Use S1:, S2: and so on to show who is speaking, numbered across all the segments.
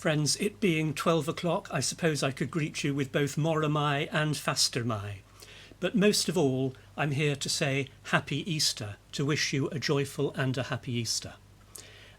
S1: Friends, it being 12 o'clock, I suppose I could greet you with both Moramai and Fastermai. But most of all, I'm here to say Happy Easter, to wish you a joyful and a happy Easter.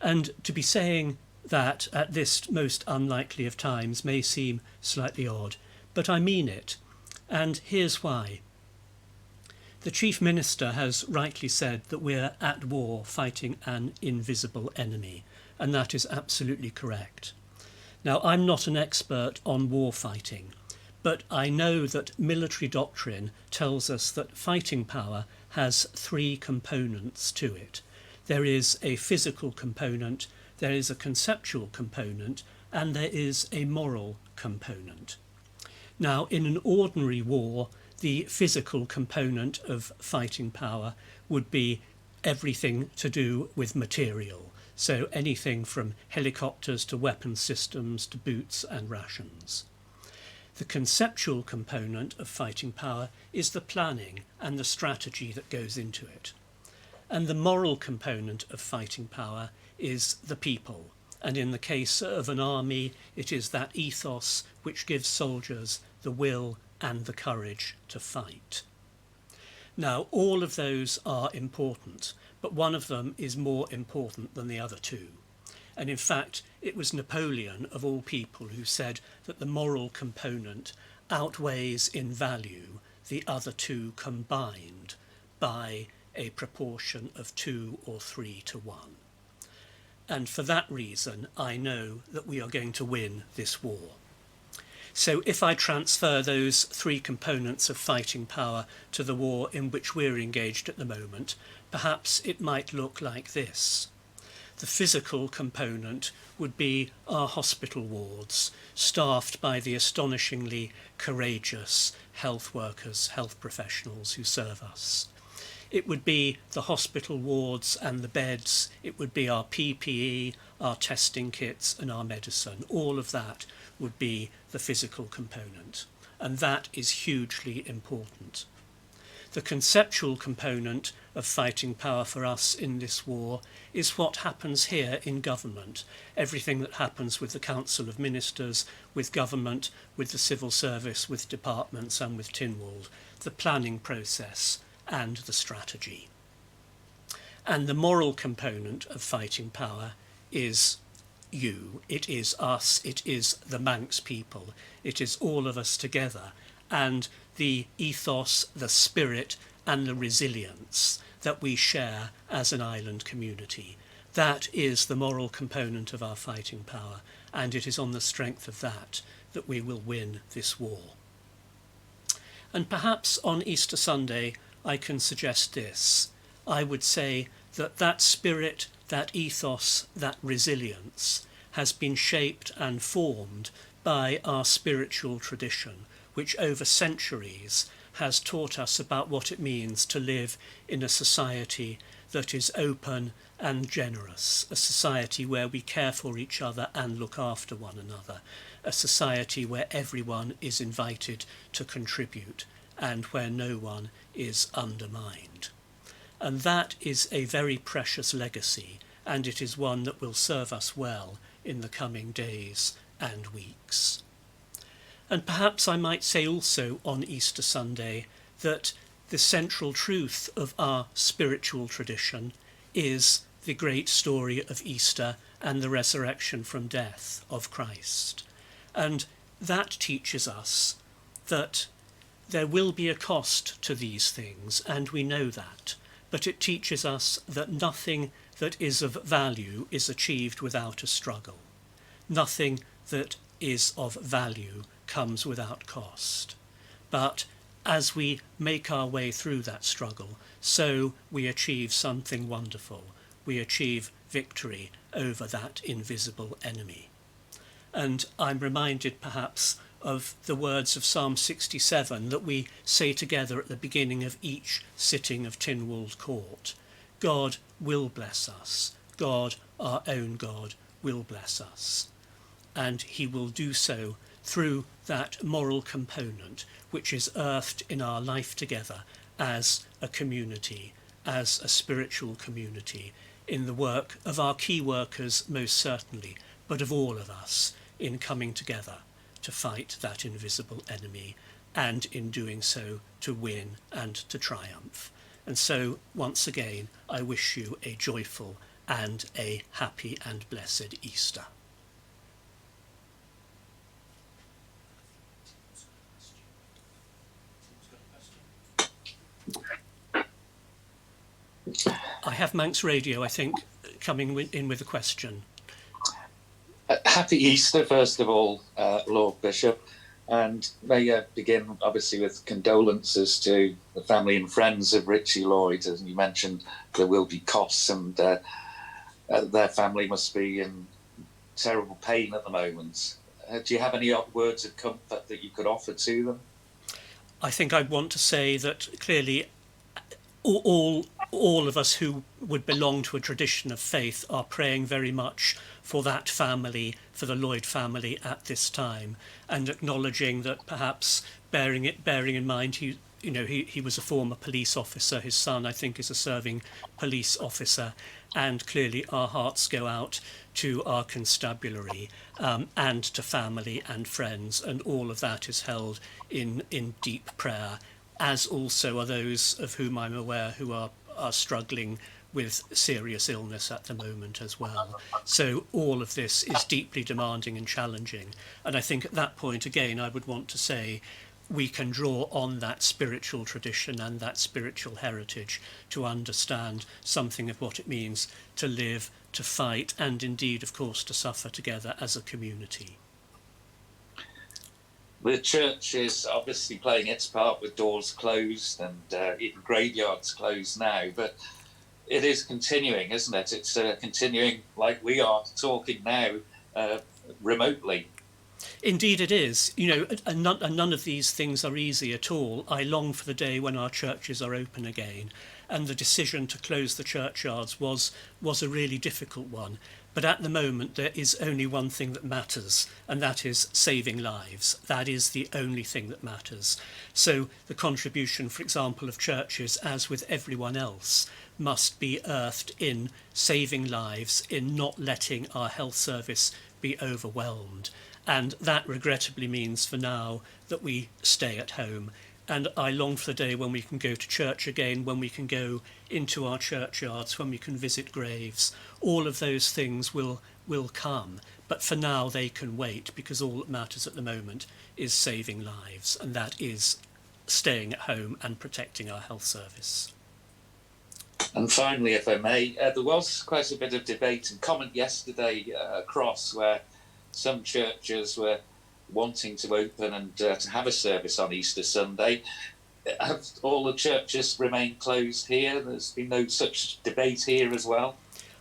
S1: And to be saying that at this most unlikely of times may seem slightly odd, but I mean it, and here's why. The Chief Minister has rightly said that we're at war fighting an invisible enemy, and that is absolutely correct. Now, I'm not an expert on war fighting, but I know that military doctrine tells us that fighting power has three components to it. There is a physical component, there is a conceptual component, and there is a moral component. Now, in an ordinary war, the physical component of fighting power would be everything to do with material. So anything from helicopters to weapon systems to boots and rations. The conceptual component of fighting power is the planning and the strategy that goes into it. And the moral component of fighting power is the people. And in the case of an army, it is that ethos which gives soldiers the will and the courage to fight. Now, all of those are important, but one of them is more important than the other two. And in fact, it was Napoleon, of all people, who said that the moral component outweighs in value the other two combined by a proportion of 2 or 3 to 1. And for that reason, I know that we are going to win this war. So if I transfer those three components of fighting power to the war in which we're engaged at the moment, perhaps it might look like this. The physical component would be our hospital wards, staffed by the astonishingly courageous health workers, health professionals who serve us. It would be the hospital wards and the beds. It would be our PPE, our testing kits and our medicine. All of that would be the physical component, and that is hugely important. The conceptual component of fighting power for us in this war is what happens here in government, everything that happens with the Council of Ministers, with government, with the civil service, with departments and with Tynwald, the planning process and the strategy. And the moral component of fighting power is you, it is us, it is the Manx people, it is all of us together, and the ethos, the spirit and the resilience that we share as an island community. That is the moral component of our fighting power, and it is on the strength of that that we will win this war. And perhaps on Easter Sunday I can suggest this. I would say that that spirit, that ethos, that resilience has been shaped and formed by our spiritual tradition, which over centuries has taught us about what it means to live in a society that is open and generous, a society where we care for each other and look after one another, a society where everyone is invited to contribute and where no one is undermined. And that is a very precious legacy, and it is one that will serve us well in the coming days and weeks. And perhaps I might say also on Easter Sunday that the central truth of our spiritual tradition is the great story of Easter and the resurrection from death of Christ. And that teaches us that there will be a cost to these things, and we know that, but it teaches us that nothing that is of value is achieved without a struggle. Nothing that is of value comes without cost. But as we make our way through that struggle, so we achieve something wonderful. We achieve victory over that invisible enemy. And I'm reminded perhaps of the words of Psalm 67 that we say together at the beginning of each sitting of Tynwald Court. God will bless us. God, our own God, will bless us. And he will do so through that moral component which is earthed in our life together as a community, as a spiritual community, in the work of our key workers most certainly, but of all of us in coming together to fight that invisible enemy, and in doing so to win and to triumph. And so, once again, I wish you a joyful and a happy and blessed Easter. I have Manx Radio, I think, coming in with a question.
S2: Happy Easter, first of all, Lord Bishop. And may I begin, obviously, with condolences to the family and friends of Richie Lloyd. As you mentioned, there will be costs, and their family must be in terrible pain at the moment. Do you have any words of comfort that you could offer to them?
S1: I think I'd want to say that clearly all of us who would belong to a tradition of faith are praying very much for that family, for the Lloyd family at this time, and acknowledging that perhaps bearing in mind he was a former police officer. His son, I think, is a serving police officer, and clearly our hearts go out to our constabulary and to family and friends, and all of that is held in deep prayer, as also are those of whom I'm aware who are struggling with serious illness at the moment as well. So all of this is deeply demanding and challenging. And I think at that point, again, I would want to say we can draw on that spiritual tradition and that spiritual heritage to understand something of what it means to live, to fight, and indeed, of course, to suffer together as a community.
S2: The church is obviously playing its part with doors closed and even graveyards closed now, but it is continuing, isn't it? It's continuing like we are talking now, remotely.
S1: Indeed it is. And none of these things are easy at all. I long for the day when our churches are open again, and the decision to close the churchyards was a really difficult one. But at the moment, there is only one thing that matters, and that is saving lives. That is the only thing that matters. So the contribution, for example, of churches, as with everyone else, must be earthed in saving lives, in not letting our health service be overwhelmed. And that regrettably means for now that we stay at home. And I long for the day when we can go to church again, when we can go into our churchyards, when we can visit graves. All of those things will come. But for now, they can wait, because all that matters at the moment is saving lives. And that is staying at home and protecting our health service.
S2: And finally, if I may, there was quite a bit of debate and comment yesterday across where some churches were wanting to open and to have a service on Easter Sunday. Have all the churches remained closed here? There's been no such debate here as well?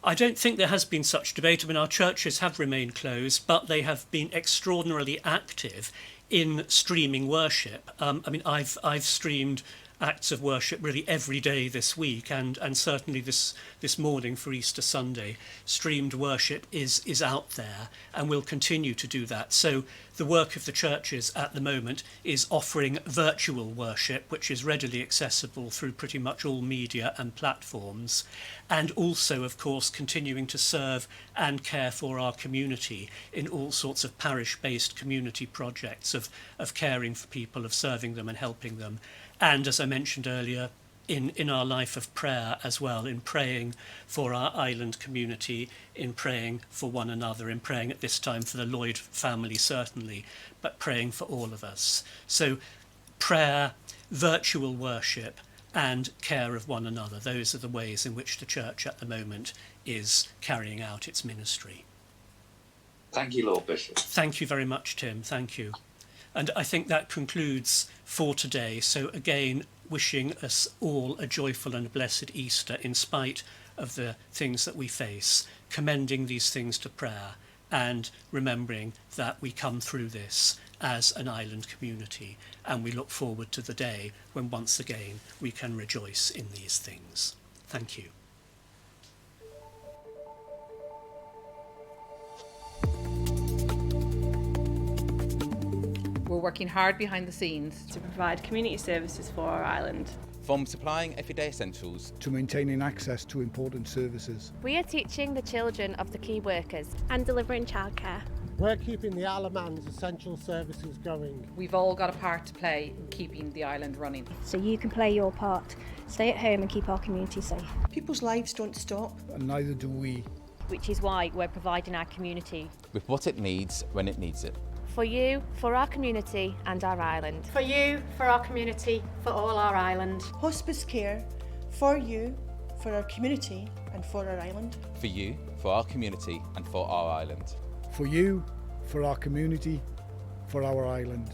S1: I don't think there has been such debate. I mean, our churches have remained closed, but they have been extraordinarily active in streaming worship. I've streamed acts of worship really every day this week, and certainly this morning for Easter Sunday. Streamed worship is out there and will continue to do that. So the work of the churches at the moment is offering virtual worship, which is readily accessible through pretty much all media and platforms, and also, of course, continuing to serve and care for our community in all sorts of parish-based community projects of caring for people, of serving them and helping them. And as I mentioned earlier, in our life of prayer as well, in praying for our island community, in praying for one another, in praying at this time for the Lloyd family certainly, but praying for all of us. So prayer, virtual worship, and care of one another, those are the ways in which the church at the moment is carrying out its ministry.
S2: Thank you, Lord Bishop.
S1: Thank you very much, Tim. Thank you. And I think that concludes for today. So again, wishing us all a joyful and blessed Easter in spite of the things that we face, commending these things to prayer, and remembering that we come through this as an island community, and we look forward to the day when once again we can rejoice in these things. Thank you.
S3: We're working hard behind the scenes
S4: to provide community services for our island.
S5: From supplying everyday essentials
S6: to maintaining access to important services.
S7: We are teaching the children of the key workers
S8: and delivering childcare.
S6: We're keeping the Isle of Man's essential services going.
S3: We've all got a part to play in keeping the island running.
S7: So you can play your part. Stay at home and keep our community safe.
S8: People's lives don't stop.
S9: And neither do we.
S4: Which is why we're providing our community.
S5: with what it needs when it needs it.
S4: For you, for our community and our island.
S10: For you, for our community, for all our island.
S8: Hospice care for you, for our community and for our island.
S5: For you, for our community and for our island.
S9: For you, for our community, for our island.